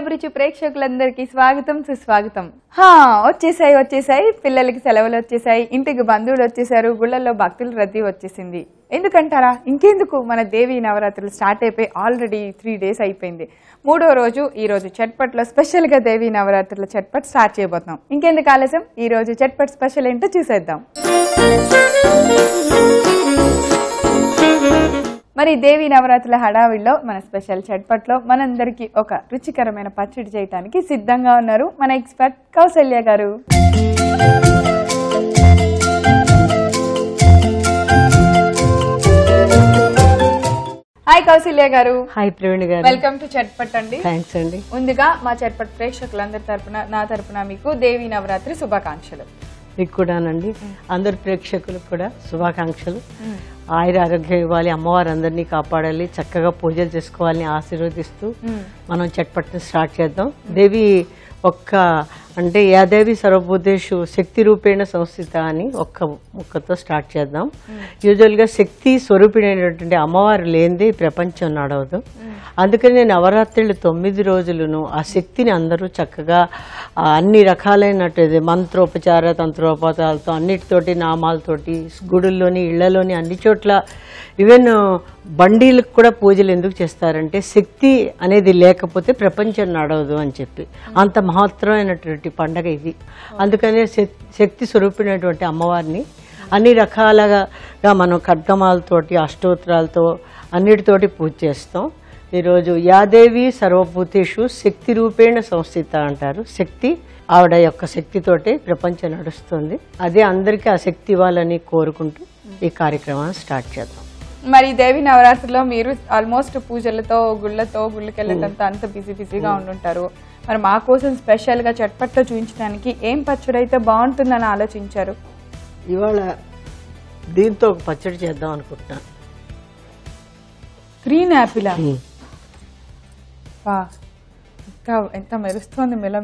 అభిరుచి ప్రేక్షకులందరికీ స్వాగతం సుస్వాగతం. వచ్చేసాయి పిల్లలకి సెలవులు వచ్చేసాయి, ఇంటికి బంధువులు వచ్చేసారు, గుళ్ళల్లో భక్తుల రద్దీ వచ్చేసింది. ఎందుకంటారా, ఇంకెందుకు, మన దేవి నవరాత్రులు స్టార్ట్ అయిపోయి ఆల్రెడీ 3 days అయిపోయింది. 3వ రోజు ఈ రోజు చట్పట్లో స్పెషల్ గా దేవి నవరాత్రుల చట్పట్ స్టార్ట్ చేయబోతున్నాం. ఇంకెందుకు ఆలస్యం, ఈ రోజు చట్పట్ స్పెషల్ ఏంటో చూసేద్దాం. మరి దేవి నవరాత్రుల హడావిడిలో మన స్పెషల్ చట్పట్లో మనందరికీ ఒక రుచికరమైన పచ్చడి చేయడానికి సిద్ధంగా ఉన్నారు మన ఎక్స్పర్ట్ కౌసల్య గారు. హాయ్ కౌసల్య గారు. హాయ్ ప్రవీణ్ గారు. వెల్కమ్ టు చట్పట్ అండి. థాంక్స్ అండి. ముందుగా మా చట్పట్ ప్రేక్షకులందరి తరపున, నా తరపున మీకు దేవి నవరాత్రి శుభాకాంక్షలు. మీకు కూడానండి, అందరు ప్రేక్షకులకు కూడా శుభాకాంక్షలు. ఆయుర ఆరోగ్యం ఇవ్వాలి, అమ్మవారు అందరినీ కాపాడాలి, చక్కగా పూజలు చేసుకోవాలని ఆశీర్వదిస్తూ మనం చట్పట్ని స్టార్ట్ చేద్దాం. దేవి అంటే యాదేవి సర్వభూతేషు శక్తి రూపేణ సంస్థిత అని ఒక్క ముక్కతో స్టార్ట్ చేద్దాం. యూజువల్గా శక్తి స్వరూపిణైనటువంటి అమ్మవారు లేనిదే ప్రపంచం నడవదు. అందుకని నేను నవరాత్రులు 9 రోజులను ఆ శక్తిని అందరూ చక్కగా అన్ని రకాలైనట్టు మంత్రోపచార తంత్రోపచారాలతో అన్నిటితోటి నామాలతోటి గుడుల్లోని ఇళ్లలోని అన్ని చోట్ల ఈవెన్ బండీలకు కూడా పూజలు ఎందుకు చేస్తారంటే శక్తి అనేది లేకపోతే ప్రపంచం నడవదు అని చెప్పి, అంత మహత్తరమైనటువంటి పండగ ఇది. అందుకనే శక్తి స్వరూపినటువంటి అమ్మవారిని అన్ని రకాలుగా మనం ఖడ్గమాలతోటి అష్టోత్తరాలతో అన్నిటితోటి పూజ చేస్తాం. ఈరోజు యాదేవి సర్వభూతేషు శక్తి రూపేణ సంస్థిత అంటారు. శక్తి, ఆవిడ యొక్క శక్తితోటే ప్రపంచం నడుస్తుంది. అదే అందరికీ ఆ శక్తి ఇవ్వాలని కోరుకుంటూ ఈ కార్యక్రమాన్ని స్టార్ట్ చేద్దాం. మరి దేవి నవరాత్రిలో మీరు ఆల్మోస్ట్ పూజలతో గుళ్ళకి వెళ్ళటంతో అంత బిజీగా ఉండుంటారు. మరి మా కోసం స్పెషల్ గా చట్పట్లో చూపించడానికి ఏం పచ్చడి అయితే బాగుంటుందని ఆలోచించారు? ఇవాళ దీంతో ఒక పచ్చడి చేద్దాం అనుకుంటున్నాను. గ్రీన్ యాపిల్ ఎంత మెరుస్తోంది, మిల.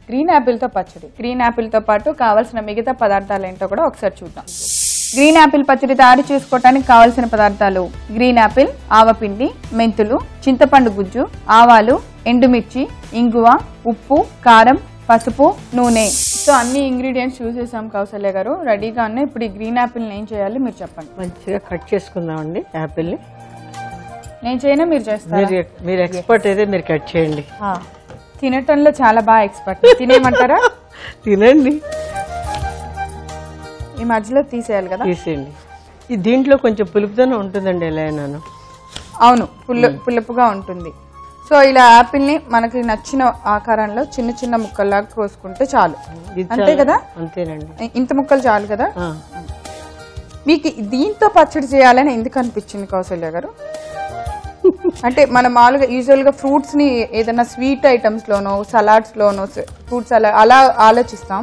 గ్రీన్ యాపిల్ తో పచ్చడి. గ్రీన్ యాపిల్ తో పాటు కావాల్సిన మిగతా పదార్థాలు ఏంటో కూడా ఒకసారి చూద్దాం. గ్రీన్ యాపిల్ పచ్చడి తయారు చేసుకోవడానికి కావలసిన పదార్థాలు: గ్రీన్ యాపిల్, ఆవపిండి, మెంతులు, చింతపండు గుజ్జు, ఆవాలు, ఎండుమిర్చి, ఇంగువ, ఉప్పు, కారం, పసుపు, నూనె. సో అన్ని ఇంగ్రీడియంట్స్ చూసేసాం కౌసల్య గారు, రెడీగా ఉన్నాయి. ఇప్పుడు ఈ గ్రీన్ యాపిల్ ఏం చేయాలి మీరు చెప్పండి. మంచిగా కట్ చేసుకుందామండి యాపిల్ని. నేను చేయనా మీరు చేస్తారా? మీరు ఎక్స్పర్ట్ అయితే మీరు కట్ చేయండి. తినటంలో చాలా బాగా ఎక్స్పర్ట్. తినేయమంటారా? తినండి. ఈ మధ్యలో తీసేయాలి కదా? తీసేయండి. ఈ దీంట్లో కొంచెం పులుపుతోనే ఉంటుందండి ఎలా అయినాను. అవును, పులుపుగా ఉంటుంది. సో ఇలా యాపిల్ ని మనకి నచ్చిన ఆకారంలో చిన్న చిన్న ముక్కల్లాగా కోసుకుంటే చాలు. అంతే కదా? అంతేనండి. ఇంత ముక్కలు చాలు కదా? మీకు దీంతో పచ్చడి చేయాలని ఎందుకు అనిపించింది కౌసల్య గారు? అంటే మనం మామూలుగా యూజువల్ గా ఫ్రూట్స్ ని ఏదైనా స్వీట్ ఐటమ్స్ లోనో సలాడ్స్ లోనో ఫ్రూట్స్ అలా ఆలోచిస్తాం.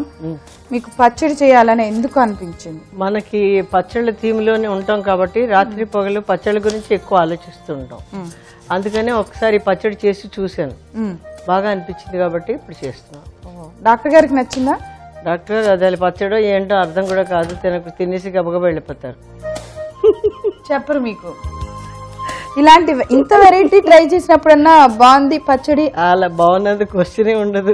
మీకు పచ్చడి చేయాలని ఎందుకు అనిపించింది? మనకి పచ్చళ్ళ థీమ్ లోనే ఉంటాం కాబట్టి రాత్రి పగలు పచ్చళ్ళ గురించి ఎక్కువ ఆలోచిస్తూ ఉంటాం. అందుకనే ఒకసారి పచ్చడి చేసి చూశాను, బాగా అనిపించింది కాబట్టి ఇప్పుడు చేస్తున్నాం. డాక్టర్ గారికి నచ్చిందా? డాక్టర్ గారు అదే పచ్చడో ఏంటో అర్థం కూడా కాదు, తినేసి గబగబా వెళ్ళిపోతారు. చెప్పరు మీకు ఇలాంటి ఇంత వెరైటీ ట్రై చేసినప్పుడన్నా బాగుంది పచ్చడి అలా బాగున్నది క్వశ్చనే ఉండదు.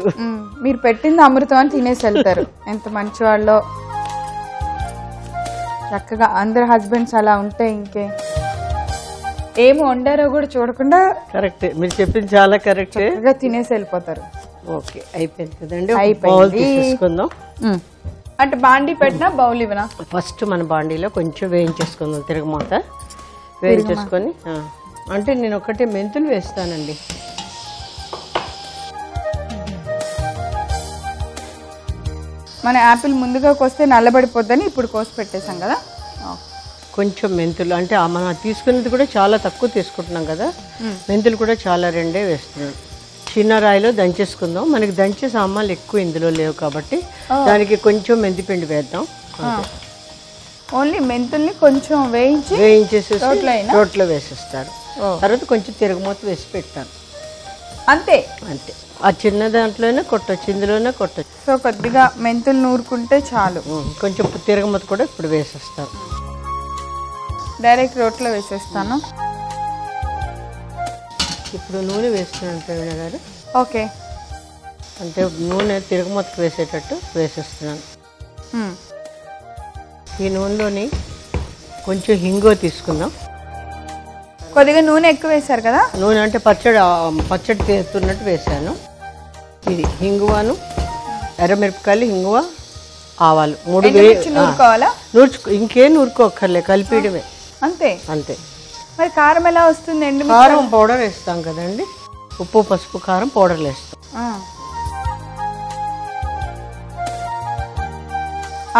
మీరు పెట్టింది అమృతం అని తినేసి వెళ్తారు. ఎంత మంచి వాళ్ళో. చక్కగా అందరు హస్బెండ్స్ అలా ఉంటే ఇంకే ఏమి వండారో కూడా చూడకుండా కరెక్టే, మీరు చెప్పింది చాలా కరెక్టే, తినేసి వెళ్ళిపోతారు. ఓకే, అయిపోయింది కదండి. బౌల్ తీసేసుకుందాం. అంటే బాండీ పెట్టినా బౌల్ ఇవ్వనా? ఫస్ట్ మన బాండీలో కొంచెం వేయించేసుకుందాం, తిరగమాత వేయించేసుకొని. అంటే నేను ఒకటే మెంతులు వేస్తానండి. మన యాపిల్ ముందుగా కోస్తే నల్లబడిపోద్దని ఇప్పుడు కోసి పెట్టేసాం కదా. కొంచెం మెంతులు అంటే మనం తీసుకునేది కూడా చాలా తక్కువ తీసుకుంటున్నాం కదా, మెంతులు కూడా చాలా 2 వేస్తున్నాను. చిన్న రాయిలో దంచేసుకుందాం. మనకి దంచే సామాన్లు ఎక్కువ ఇందులో లేవు కాబట్టి దానికి కొంచెం మెంతిపిండి వేద్దాం. ఓన్లీ మెంతుల్ని కొంచెం వేయించేసేసి రోట్లో వేసేస్తారు. తర్వాత కొంచెం తిరగమూత వేసి పెట్టాను. అంతే. ఆ చిన్న దాంట్లోనే కొట్టొచ్చు, ఇందులోనే కొట్టొచ్చు. సో కొద్దిగా మెంతులు నూరుకుంటే చాలు. కొంచెం తిరగమూత కూడా ఇప్పుడు వేసేస్తాను. డైరెక్ట్ రోట్లో వేసేస్తాను. ఇప్పుడు నూనె వేస్తున్నాను ప్రవీణ గారు. ఓకే. అంటే నూనె తిరగమొత్తకు వేసేటట్టు వేసేస్తున్నాను. ఈ నూనెలోని కొంచెం హింగో తీసుకుందాం. కొద్దిగా నూనె ఎక్కువ వేశారు కదా. నూనె అంటే పచ్చడి తీస్తున్నట్టు వేసాను. ఇది హింగువాను, ఎర్రమిరపకాయలు, హింగువ, ఆవాలు 3 నూరుకోవాలా? ఇంకేం నూరుకోక్కర్లే, కలిపియడమే అంతే. మరి కారం ఎలా వస్తుందండి? కారం పౌడర్ వేస్తాం కదండి, ఉప్పు పసుపు కారం పౌడర్లు వేస్తాం.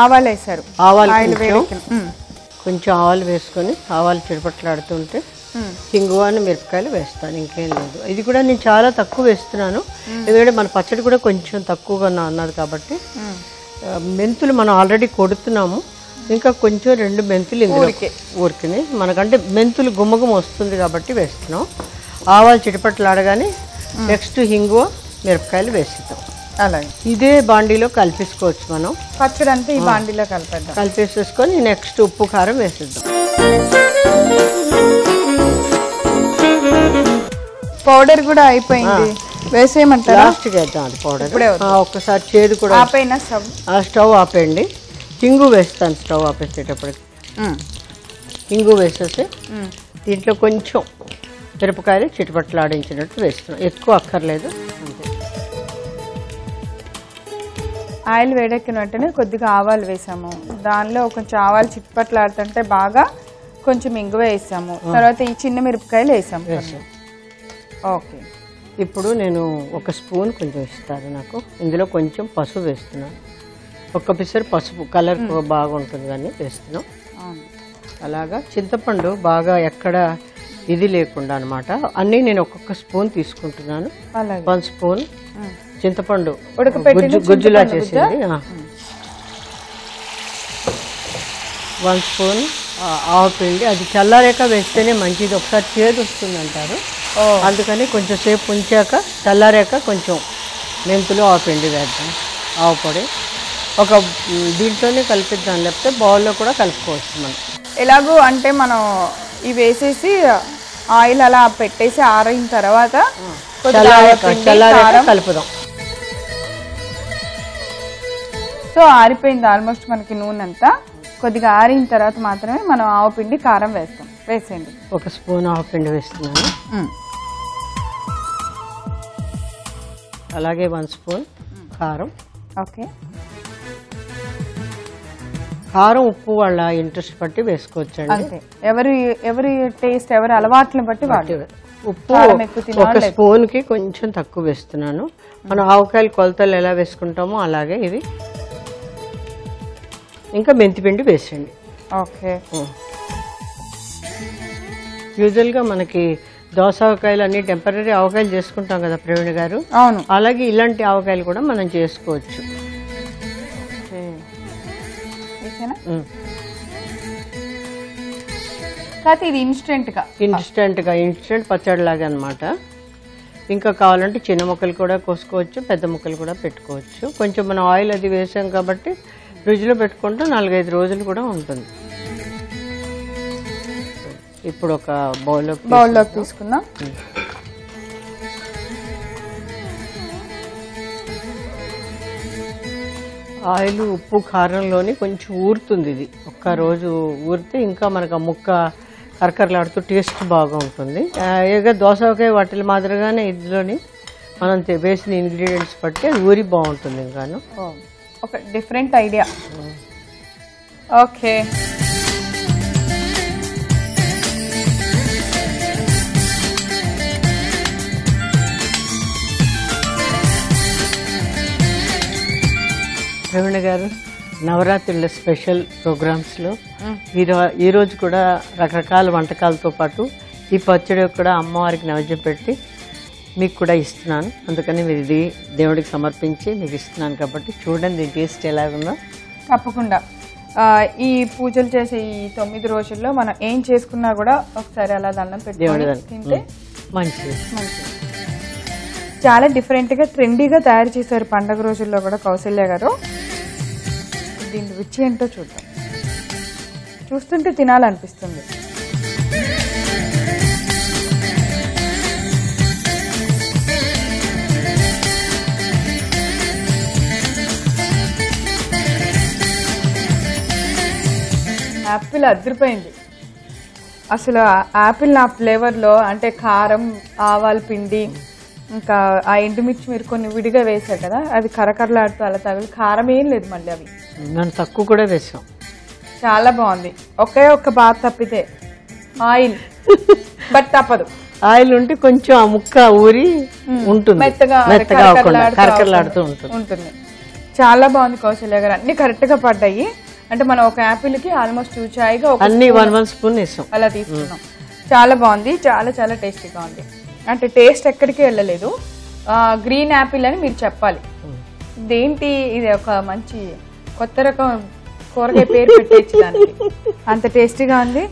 ఆవాలు వేసారు. ఆవాలు కొంచెం ఆవాలు వేసుకొని ఆవాలు చిరపట్లాడుతుంటే హింగువాను మిరపకాయలు వేస్తాను, ఇంకేం లేదు. ఇది కూడా నేను చాలా తక్కువ వేస్తున్నాను, ఎందుకంటే మన పచ్చడి కూడా కొంచెం తక్కువగా అన్నది కాబట్టి. మెంతులు మనం ఆల్రెడీ కొడుతున్నాము, ఇంకా కొంచెం 2 మెంతులు ఊరికినాయి మనకంటే మెంతులు గుమ్మగుమ్మ వస్తుంది కాబట్టి వేస్తున్నాం. ఆవాలు చిటపట్లాడగానే నెక్స్ట్ హింగువ మిరపకాయలు వేస్తాం. అలాగే ఇదే బాండీలో కలిపేసుకోవచ్చు మనం. పచ్చడి అంతా ఈ బాండీలో కలిపేసేసుకొని నెక్స్ట్ ఉప్పు కారం వేసేద్దాం. పౌడర్ కూడా అయిపోయింది, వేసేయమంటారా? లాస్ట్కి వేద్దాం అది పౌడర్. ఒక్కసారి చేదు కూడా స్టవ్ ఆపేయండి. హింగు వేస్తాను స్టవ్ ఆపేసేటప్పటికి. హింగు వేసేసి దీంట్లో కొంచెం మిరపకాయలు చిటపట్లాడించినట్టు వేస్తున్నాం, ఎక్కువ అక్కర్లేదు. అంతే. ఆయిల్ వేడెక్కిన వెంటనే కొద్దిగా ఆవాలు వేసాము, దానిలో కొంచెం ఆవాలు చిట్పట్లాడుతుంటే బాగా కొంచెం ఇంగువ వేసాము, తర్వాత ఈ చిన్న మిరపకాయలు వేసాము. ఓకే. ఇప్పుడు నేను 1 స్పూన్ కొంచెం ఇస్తాను నాకు, ఇందులో కొంచెం పసుపు వేస్తున్నాను. 1 పిసరు పసుపు కలర్ బాగుంటుంది కానీ వేస్తున్నాం. అలాగా చింతపండు బాగా ఎక్కడ ఇది లేకుండా అనమాట, అన్నీ నేను ఒక్కొక్క స్పూన్ తీసుకుంటున్నాను. 1 స్పూన్ చింతపండు గుజ్జులా చేసింది, 1 స్పూన్ ఆవపిండి. అది చల్లారాక వేస్తేనే మంచిది, ఒకసారి చేదు వస్తుంది అంటారు, అందుకని కొంచెం సేపు ఉంచాక చల్లారాక కొంచెం మెంతులు ఆవపిండి వేద్దాం. ఆవపొడి ఒక దీంట్లోనే కలిపిద్దాం, లేకపోతే బౌల్లో కూడా కలుపుకోవచ్చు మనం. ఎలాగో అంటే మనం ఇవి వేసేసి ఆయిల్ అలా పెట్టేసి ఆరిన తర్వాత చల్లారాక కలుపుదాం. సో ఆరిపోయింది ఆల్మోస్ట్ మనకి నూనె అంతా. కొద్దిగా ఆరిన తర్వాత మాత్రమే మనం ఆవపిండి కారం వేస్తాం. వేసేయండి. 1 స్పూన్ ఆవపిండి వేస్తున్నాను. అలాగే 1 స్పూన్ కారం. ఓకే. కారం ఉప్పు వాళ్ళ ఇంట్రెస్ట్ బట్టి వేసుకోవచ్చండి, ఎవరి టేస్ట్ ఎవరి అలవాట్లను బట్టి వాడు. ఉప్పు 1 స్పూన్కి కొంచెం తక్కువ వేస్తున్నాను. మనం ఆవకాయలు కొలతలు ఎలా వేసుకుంటామో అలాగే ఇది. ఇంకా మెంతిపిండి వేసేయండి. ఓకే. యూజువల్గా మనకి దోస ఆవకాయలు అన్ని టెంపరీ ఆవకాయలు చేసుకుంటాం కదా ప్రవీణ్ గారు, అవును, అలాగే ఇలాంటి ఆవకాయలు కూడా మనం చేసుకోవచ్చు. ఇది ఇన్స్టెంట్ పచ్చడి లాగా అనమాట. ఇంకా కావాలంటే చిన్న ముక్కలు కూడా కోసుకోవచ్చు, పెద్ద ముక్కలు కూడా పెట్టుకోవచ్చు. కొంచెం మనం ఆయిల్ అది వేసాం కాబట్టి ఫ్రిడ్జ్లో పెట్టుకుంటే 4-5 రోజులు కూడా ఉంటుంది. ఇప్పుడు ఒక బౌల్లోకి తీసుకుందాం. ఆయిల్ ఉప్పు కారంలోని కొంచెం ఊరుతుంది. ఇది ఒక్క రోజు ఊరితే ఇంకా మనకు ఆ ముక్క కరకరలాడుతూ టేస్ట్ బాగా ఉంటుంది. ఇక దోసకాయ వాటిల మాదిరిగానే ఇందులోని మనం వేసిన ఇంగ్రీడియంట్స్ బట్టి అది ఊరి బాగుంటుంది. ఇంకాను ఒక డిఫరెంట్ ఐడియా. ఓకే. ప్రవీణ గారు, నవరాత్రుల స్పెషల్ ప్రోగ్రామ్స్లో ఈరోజు కూడా రకరకాల వంటకాలతో పాటు ఈ పచ్చడి కూడా అమ్మవారికి నైవేద్యం పెట్టి మీకు కూడా ఇస్తున్నాను. అందుకని మీరు ఇది దేవుడికి సమర్పించి మీకు ఇస్తున్నాను కాబట్టి చూడండి దీని టేస్ట్ ఎలాగుందో. తప్పకుండా ఈ పూజలు చేసే ఈ 9 రోజుల్లో మనం ఏం చేసుకున్నా కూడా ఒకసారి అలా దండం పెట్టుకొని తింటే మంచిది. చాలా డిఫరెంట్గా ట్రెండీగా తయారు చేశారు పండగ రోజుల్లో కూడా కౌసల్య గారు. దీని రుచి ఏంటో చూద్దాం. చూస్తుంటే తినాలనిపిస్తుంది. యాపిల్ అదిరిపోయింది అసలు. యాపిల్ నా ఫ్లేవర్లో అంటే కారం, ఆవాల పిండి, ఇంకా ఆ ఎండుమిర్చి మీరు కొన్ని విడిగా వేసారు కదా, అది కరకరలాడుతూ అలా తగులు. కారం ఏం లేదు మళ్ళీ, అవి మనం తక్కువ కూడా వేసాం. చాలా బాగుంది. ఒకే ఒక్క బాధ తప్పితే ఆయిల్, బట్ తప్పదు. ఆయిల్ ఉంటే కొంచెం ఆ ముక్క ఊరి ఉంటుంది, మెత్తగా కరకరలాడుతూ ఉంటుంది. చాలా బాగుంది కౌశల్య గారు, అన్ని కరెక్ట్ గా పడ్డాయి. అంటే మనం ఒక యాపిల్ కి ఆల్మోస్ట్ చూచాయిగా అన్ని 1 స్పూన్ వేసాం, అలా తీసుకున్నాం. చాలా బాగుంది, చాలా చాలా టేస్టీగా ఉంది. అంటే టేస్ట్ ఎక్కడికి వెళ్ళలేదు. గ్రీన్ యాపిల్ అని మీరు చెప్పాలి. ఇదేంటి, ఇది ఒక మంచి కొత్త రకం కూరగాయ పేరు పెట్టేచ్చు దానికి, అంత టేస్టీగా ఉంది.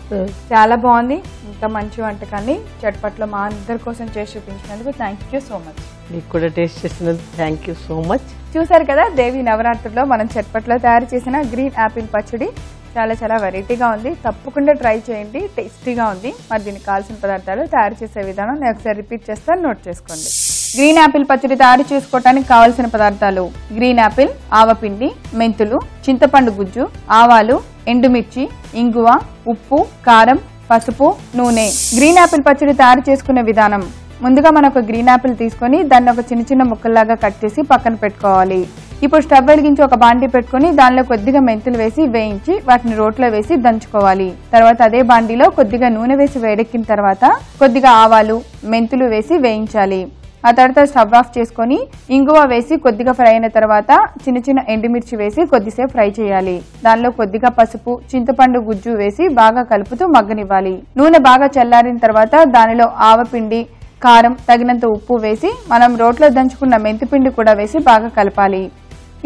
చాలా బాగుంది. ఇంత మంచి వంటకాన్ని చట్పట్లో మా అందరి కోసం చేసి చూపించినందుకు థ్యాంక్ యూ సో మచ్. మీకు కూడా టేస్ట్ చేసినందుకు థ్యాంక్ యూ సో మచ్. చూసారు కదా, దేవి నవరాత్రుల్లో మనం చట్పట్లో తయారు చేసిన గ్రీన్ యాపిల్ పచ్చడి చాలా చాలా వెరైటీగా ఉంది. తప్పకుండా ట్రై చేయండి, టేస్టీగా ఉంది. మరి దీనికి కావాల్సిన పదార్థాలు, తయారు చేసే విధానం నేను ఒకసారి రిపీట్ చేస్తాను, నోట్ చేసుకోండి. గ్రీన్ యాపిల్ పచ్చడి తయారు చేసుకోవడానికి కావాల్సిన పదార్థాలు: గ్రీన్ యాపిల్, ఆవపిండి, మెంతులు, చింతపండు గుజ్జు, ఆవాలు, ఎండుమిర్చి, ఇంగువ, ఉప్పు, కారం, పసుపు, నూనె. గ్రీన్ యాపిల్ పచ్చడి తయారు చేసుకునే విధానం: ముందుగా మనం ఒక గ్రీన్ యాపిల్ తీసుకొని దాన్ని ఒక చిన్న చిన్న ముక్కల్లాగా కట్ చేసి పక్కన పెట్టుకోవాలి. ఇప్పుడు స్టవ్ వెలిగించి ఒక బాండీ పెట్టుకుని దానిలో కొద్దిగా మెంతులు వేసి వేయించి వాటిని రోట్లో వేసి దంచుకోవాలి. తర్వాత అదే బాండీలో కొద్దిగా నూనె వేసి వేడెక్కిన తర్వాత కొద్దిగా ఆవాలు, మెంతులు వేసి వేయించాలి. ఆ తర్వాత స్టవ్ ఆఫ్ చేసుకొని ఇంగువ వేసి కొద్దిగా ఫ్రై అయిన తర్వాత చిన్న చిన్న ఎండుమిర్చి వేసి కొద్దిసేపు ఫ్రై చేయాలి. దానిలో కొద్దిగా పసుపు, చింతపండు గుజ్జు వేసి బాగా కలుపుతూ మగ్గనివ్వాలి. నూనె బాగా చల్లారిన తర్వాత దానిలో ఆవపిండి, కారం, తగినంత ఉప్పు వేసి మనం రోట్లో దంచుకున్న మెంతిపిండి కూడా వేసి బాగా కలపాలి.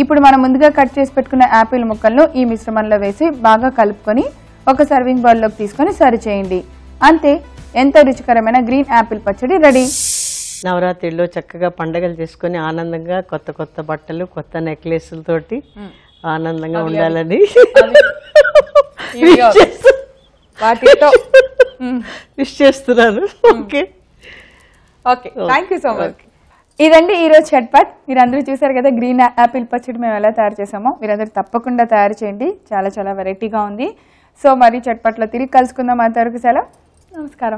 ఇప్పుడు మనం ముందుగా కట్ చేసి పెట్టుకున్న యాపిల్ ముక్కలను ఈ మిశ్రమంలో వేసి బాగా కలుపుకొని ఒక సర్వింగ్ బౌల్లోకి తీసుకొని సర్వ్ చేయండి. అంతే, ఎంతో రుచికరమైన గ్రీన్ యాపిల్ పచ్చడి రెడీ. నవరాత్రిలో చక్కగా పండగలు చేసుకుని ఆనందంగా కొత్త కొత్త బట్టలు, కొత్త నెక్లెస్లతోటి ఆనందంగా ఉండాలని విష్ చేస్తున్నాను. Okay okay, thank you so much. ఇదండి ఈరోజు చట్పట్. మీరందరూ చూసారు కదా గ్రీన్ యాపిల్ పచ్చడి మేము ఎలా తయారు చేసామో. మీరందరూ తప్పకుండా తయారు చేయండి, చాలా చాలా వెరైటీగా ఉంది. సో మరి చట్పట్లో తిరిగి కలుసుకుందాం. అంతవరకు సెలవు, నమస్కారం.